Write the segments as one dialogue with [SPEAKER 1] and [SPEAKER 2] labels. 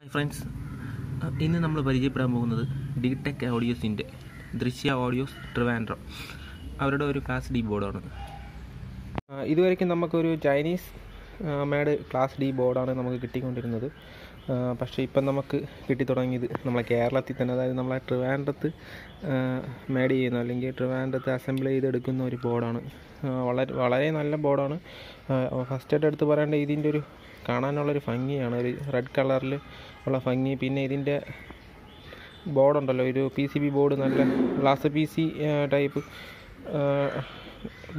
[SPEAKER 1] Hi friends, ഇന്ന് നമ്മൾ പരിചയപ്പെടാൻ പോകുന്നത് Dtech ഓഡിയോസിൻ്റെ ദൃശ്യ ഓഡിയോസ് ട്രിവാൻഡ്രം അവരുടെ ഒരു ക്ലാസ് ഡി ബോർഡാണ്. ഇതുവരെയ്ക്കും നമുക്കൊരു ചൈനീസ് മേഡ് ക്ലാസ് ഡി ബോർഡാണ് നമുക്ക് കിട്ടിക്കൊണ്ടിരുന്നത്. പക്ഷേ ഇപ്പം നമുക്ക് കിട്ടിത്തുടങ്ങിയത് നമ്മളെ കേരളത്തിൽ തന്നെ, അതായത് നമ്മളെ ട്രിവാൻഡ്രത്ത് മേഡ് ചെയ്യുന്ന അല്ലെങ്കിൽ ട്രിവാൻഡ്രത്ത് അസംബിൾ ചെയ്തെടുക്കുന്ന ഒരു ബോർഡാണ്. വളരെ നല്ല ബോർഡാണ്. ഫസ്റ്റായിട്ട് എടുത്ത് പറയേണ്ട ഇതിൻ്റെ ഒരു കാണാനുള്ളൊരു ഭംഗിയാണ്, ഒരു റെഡ് കളറിൽ ഉള്ള ഭംഗി. പിന്നെ ഇതിൻ്റെ ബോർഡുണ്ടല്ലോ, ഒരു PCB ബോർഡ്, നല്ല ഗ്ലാസ് PC ടൈപ്പ്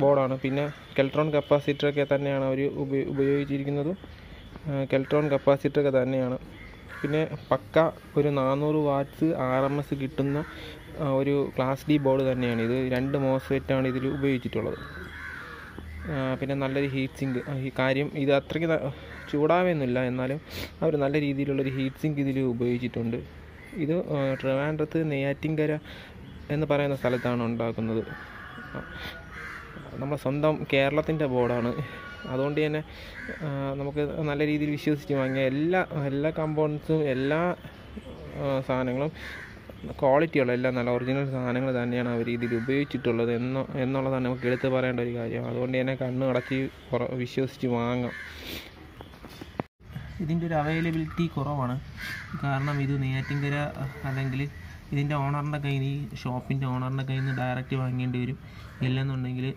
[SPEAKER 1] ബോർഡാണ്. പിന്നെ കെൽട്രോൺ കപ്പാസിറ്ററൊക്കെ തന്നെയാണ് അവർ ഉപയോഗിച്ചിരിക്കുന്നതും, കെൽട്രോൺ കപ്പാസിറ്ററൊക്കെ തന്നെയാണ്. പിന്നെ പക്ക ഒരു 400 വാട്ട്സ് RMS കിട്ടുന്ന ഒരു ക്ലാസ് ഡി ബോർഡ് തന്നെയാണ് ഇത്. 2 മോസ്ഫെറ്റാണ് ഇതിൽ ഉപയോഗിച്ചിട്ടുള്ളത്. പിന്നെ നല്ലൊരു ഹീറ്റ് സിങ്ക്, ഈ കാര്യം ഇത് അത്രയ്ക്ക് ചൂടാവുന്നില്ല, എന്നാലും അവർ നല്ല രീതിയിലുള്ളൊരു ഹീറ്റ് സിങ്ക് ഇതിൽ ഉപയോഗിച്ചിട്ടുണ്ട്. ഇത് ട്രിവാൻഡ്രത്ത് നെയ്യാറ്റിൻകര എന്ന് പറയുന്ന സ്ഥലത്താണ് ഉണ്ടാക്കുന്നത്. നമ്മുടെ സ്വന്തം കേരളത്തിൻ്റെ ബോർഡാണ്. അതുകൊണ്ട് തന്നെ നമുക്ക് നല്ല രീതിയിൽ വിശ്വസിച്ച് വാങ്ങിയ എല്ലാ കമ്പോണൻസും, എല്ലാ സാധനങ്ങളും ക്വാളിറ്റിയുള്ള എല്ലാം നല്ല ഒറിജിനൽ സാധനങ്ങൾ തന്നെയാണ് അവർ ഇതിൽ ഉപയോഗിച്ചിട്ടുള്ളത് എന്നുള്ളതാണ് നമുക്ക് എടുത്ത് പറയേണ്ട ഒരു കാര്യം. അതുകൊണ്ട് തന്നെ കണ്ണ് അടച്ച് വിശ്വസിച്ച് വാങ്ങാം. ഇതിൻ്റെ ഒരു അവൈലബിലിറ്റി കുറവാണ്, കാരണം ഇത് നെയ്യാറ്റിൻകര അല്ലെങ്കിൽ ഇതിൻ്റെ ഓണറിൻ്റെ കയ്യിൽ നിന്ന്, ഷോപ്പിൻ്റെ ഓണറിൻ്റെ കയ്യിൽ നിന്ന് ഡയറക്റ്റ് വാങ്ങേണ്ടി വരും. ഇല്ലെന്നുണ്ടെങ്കിൽ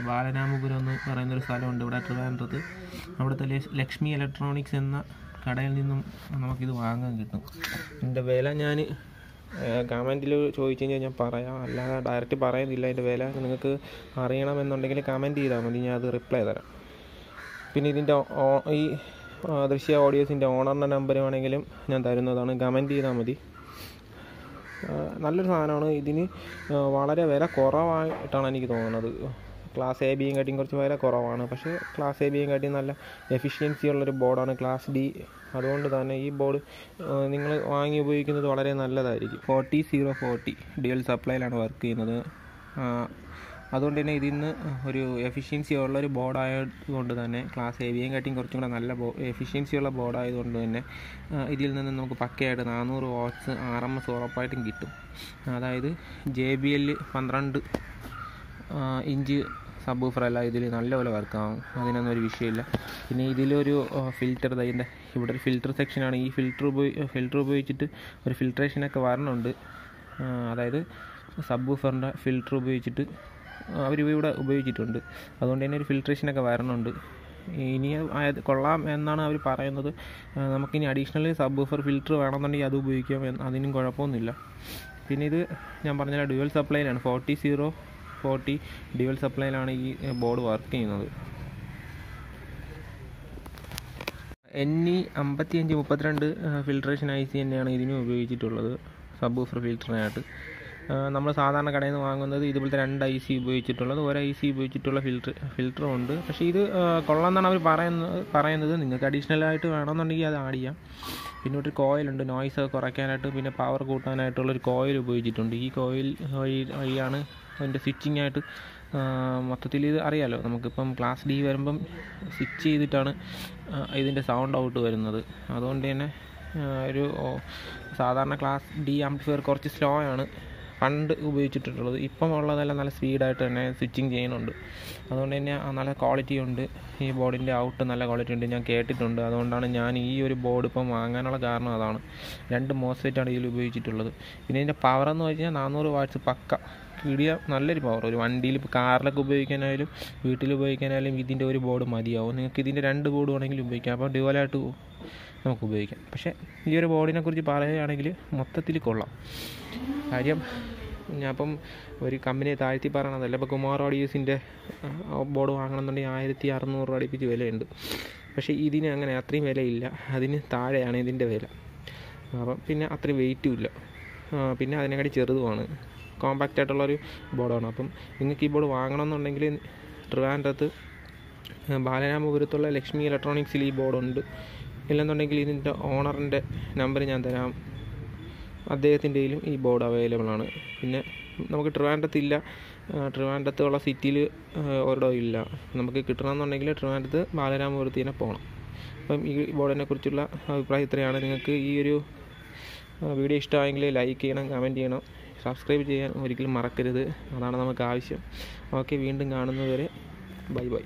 [SPEAKER 1] ബാലരാമപുരം എന്ന് പറയുന്നൊരു സ്ഥലമുണ്ട് ഇവിടെ ട്രിവാൻഡ്രത്ത്. അവിടുത്തെ ലക്ഷ്മി ഇലക്ട്രോണിക്സ് എന്ന കടയിൽ നിന്നും നമുക്കിത് വാങ്ങാൻ കിട്ടും. ഇതിൻ്റെ വില ഞാൻ കമൻറ്റിൽ ചോദിച്ചു കഴിഞ്ഞാൽ ഞാൻ പറയാം, അല്ലാതെ ഡയറക്റ്റ് പറയുന്നില്ല. അതിൻ്റെ വില നിങ്ങൾക്ക് അറിയണമെന്നുണ്ടെങ്കിൽ കമൻറ്റ് ചെയ്താൽ മതി, ഞാൻ അത് റിപ്ലൈ തരാം. പിന്നെ ഇതിൻ്റെ ഈ ദൃശ്യ ഓഡിയോസിൻ്റെ ഓണറിൻ്റെ നമ്പർ വേണമെങ്കിലും ഞാൻ തരുന്നതാണ്, കമൻറ്റ് ചെയ്താൽ മതി. നല്ലൊരു സാധനമാണ്. ഇതിന് വളരെ വില കുറവായിട്ടാണ് എനിക്ക് തോന്നുന്നത്. ക്ലാസ് ABയും കാട്ടിയും കുറച്ച് വില കുറവാണ്, പക്ഷേ ക്ലാസ് ABയും കാട്ടിയും നല്ല എഫിഷ്യൻസി ഉള്ളൊരു ബോർഡാണ് ക്ലാസ് ഡി. അതുകൊണ്ട് തന്നെ ഈ ബോർഡ് നിങ്ങൾ വാങ്ങി ഉപയോഗിക്കുന്നത് വളരെ നല്ലതായിരിക്കും. 4040 ഡ്യുവൽ സപ്ലൈയിലാണ് വർക്ക് ചെയ്യുന്നത്. അതുകൊണ്ട് തന്നെ ഇതിന്ന് ഒരു എഫിഷ്യൻസി ഉള്ളൊരു ബോർഡായതുകൊണ്ട് തന്നെ, ക്ലാസ് ABയും കാട്ടിയും കുറച്ചും കൂടെ നല്ല എഫിഷ്യൻസി ഉള്ള ബോർഡായതുകൊണ്ട് തന്നെ ഇതിൽ നിന്ന് നമുക്ക് പക്കയായിട്ട് 400 വാട്ട്സ് RMS ഉറപ്പായിട്ടും കിട്ടും. അതായത് JBL 12 ഇഞ്ച് സബ്വൂഫർ അല്ല, ഇതിൽ നല്ലപോലെ വർക്കാവും, അതിനൊന്നും ഒരു വിഷയമില്ല. പിന്നെ ഇതിലൊരു ഫിൽറ്റർ, ഇതിൻ്റെ ഇവിടെ ഒരു ഫിൽറ്റർ സെക്ഷനാണ്. ഈ ഫിൽറ്റർ ഉപയോഗിച്ചിട്ട് ഒരു ഫിൽട്രേഷനൊക്കെ വരണുണ്ട്. അതായത് സബ്വൂഫറിൻ്റെ ഫിൽറ്റർ ഉപയോഗിച്ചിട്ട് അവരിവിടെ ഉപയോഗിച്ചിട്ടുണ്ട്. അതുകൊണ്ട് തന്നെ ഒരു ഫിൽട്രേഷനൊക്കെ വരണുണ്ട്. ഇനി കൊള്ളാം എന്നാണ് അവർ പറയുന്നത്. നമുക്കിനി അഡീഷണൽ സബ്വൂഫർ ഫിൽറ്റർ വേണമെന്നുണ്ടെങ്കിൽ അത് ഉപയോഗിക്കാം, അതിനും കുഴപ്പമൊന്നുമില്ല. പിന്നെ ഇത് ഞാൻ പറഞ്ഞ ഡ്യുവൽ സപ്ലൈയിലാണ്, 4040 ഡ്യുവൽ സപ്ലൈയിലാണ് ഈ ബോർഡ് വർക്ക് ചെയ്യുന്നത്. NE 5532 ഫിൽട്രേഷൻ IC തന്നെയാണ് ഇതിനും ഉപയോഗിച്ചിട്ടുള്ളത്, സബ്വൂഫർ ഫിൽറ്ററിനായിട്ട്. നമ്മൾ സാധാരണ കടയിൽ നിന്ന് വാങ്ങുന്നത് ഇതുപോലത്തെ 2 IC ഉപയോഗിച്ചിട്ടുള്ളത്, ഒരു IC ഉപയോഗിച്ചിട്ടുള്ള ഫിൽറ്ററും ഉണ്ട്. പക്ഷേ ഇത് കൊള്ളാമെന്നാണ് അവർ പറയുന്നത്. നിങ്ങൾക്ക് അഡീഷണലായിട്ട് വേണമെന്നുണ്ടെങ്കിൽ അത് ആഡ് ചെയ്യാം. പിന്നെ ഒരു കോയിലുണ്ട്, നോയ്സ് കുറയ്ക്കാനായിട്ട്, പിന്നെ പവർ കൂട്ടാനായിട്ടുള്ളൊരു കോയിൽ ഉപയോഗിച്ചിട്ടുണ്ട്. ഈ കോയിൽ വഴിയാണ് അതിൻ്റെ സ്വിച്ചിങ് ആയിട്ട് മൊത്തത്തിൽ ഇത് അറിയാമല്ലോ, നമുക്കിപ്പം ക്ലാസ് ഡി വരുമ്പം സ്വിച്ച് ചെയ്തിട്ടാണ് ഇതിൻ്റെ സൗണ്ട് ഔട്ട് വരുന്നത്. അതുകൊണ്ട് തന്നെ ഒരു സാധാരണ ക്ലാസ് ഡി ആംപ്ലിഫയർ കുറച്ച് സ്ലോ ആണ് പണ്ട് ഉപയോഗിച്ചിട്ടുള്ളത്. ഇപ്പം ഉള്ളതെല്ലാം നല്ല സ്പീഡായിട്ട് തന്നെ സ്വിച്ചിങ് ചെയ്യുന്നുണ്ട്. അതുകൊണ്ട് തന്നെ നല്ല ക്വാളിറ്റി ഉണ്ട്. ഈ ബോർഡിൻ്റെ ഔട്ട് നല്ല ക്വാളിറ്റി ഉണ്ട്, ഞാൻ കേട്ടിട്ടുണ്ട്. അതുകൊണ്ടാണ് ഞാൻ ഈ ഒരു ബോർഡ് ഇപ്പം വാങ്ങാനുള്ള കാരണം അതാണ്. 2 മോസ്ഫെറ്റാണ് ഇതിൽ ഉപയോഗിച്ചിട്ടുള്ളത്. പിന്നെ ഇതിൻ്റെ പവർ എന്ന് വെച്ചാൽ 400 വാട്ട്സ് പക്ക കിടിയ നല്ലൊരു പവർ. ഒരു വണ്ടിയിൽ, ഇപ്പോൾ കാറിലൊക്കെ ഉപയോഗിക്കാനായാലും വീട്ടിൽ ഉപയോഗിക്കാനായാലും ഇതിൻ്റെ ഒരു ബോർഡ് മതിയാവും. നിങ്ങൾക്ക് ഇതിൻ്റെ 2 ബോർഡ് വേണമെങ്കിലും ഉപയോഗിക്കാം, അപ്പോൾ ഡ്യുവലായിട്ട് നമുക്ക് ഉപയോഗിക്കാം. പക്ഷേ ഈ ഒരു ബോർഡിനെ കുറിച്ച് പറയുകയാണെങ്കിൽ മൊത്തത്തിൽ കൊള്ളാം. കാര്യം ഞാനിപ്പം ഒരു കമ്പനിയെ താഴ്ത്തി പറയണതല്ല. ഇപ്പോൾ കുമാർ ഓഡിയോസിൻ്റെ ബോർഡ് വാങ്ങണമെന്നുണ്ടെങ്കിൽ 1600 അടുപ്പിച്ച് വിലയുണ്ട്. പക്ഷേ ഇതിന് അങ്ങനെ അത്രയും വിലയില്ല, അതിന് താഴെയാണ് ഇതിൻ്റെ വില. അപ്പം പിന്നെ അത്രയും വെയിറ്റും ഇല്ല, പിന്നെ അതിനെക്കാട്ടി ചെറുതുമാണ്, കോമ്പാക്റ്റ് ആയിട്ടുള്ളൊരു ബോർഡാണ്. അപ്പം നിങ്ങൾക്ക് ഈ ബോർഡ് വാങ്ങണമെന്നുണ്ടെങ്കിൽ ട്രിവാൻഡ്രത്ത് ബാലരാമപുരത്തുള്ള ലക്ഷ്മി ഇലക്ട്രോണിക്സിൽ ഈ ബോർഡുണ്ട്. ഇല്ലെന്നുണ്ടെങ്കിൽ ഇതിൻ്റെ ഓണറിൻ്റെ നമ്പർ ഞാൻ തരാം, അദ്ദേഹത്തിൻ്റെയിലും ഈ ബോർഡ് അവൈലബിൾ ആണ്. പിന്നെ നമുക്ക് ട്രിവാൻഡ്രത്തില്ല, ട്രിവാൻഡ്രത്തുള്ള സിറ്റിയിൽ ഒരിടവും ഇല്ല. നമുക്ക് കിട്ടണമെന്നുണ്ടെങ്കിൽ ട്രിവാൻഡ്രത്ത് ബാലരാമപുരത്ത് തന്നെ പോകണം. അപ്പം ഈ ബോർഡിനെ കുറിച്ചുള്ള അഭിപ്രായം ഇത്രയാണ്. നിങ്ങൾക്ക് ഈ ഒരു വീഡിയോ ഇഷ്ടമായെങ്കിൽ ലൈക്ക് ചെയ്യണം, കമൻറ്റ് ചെയ്യണം, സബ്സ്ക്രൈബ് ചെയ്യാൻ ഒരിക്കലും മറക്കരുത്. അതാണ് നമുക്ക് ആവശ്യം. ഓക്കെ, വീണ്ടും കാണുന്നതുവരെ ബൈ ബൈ.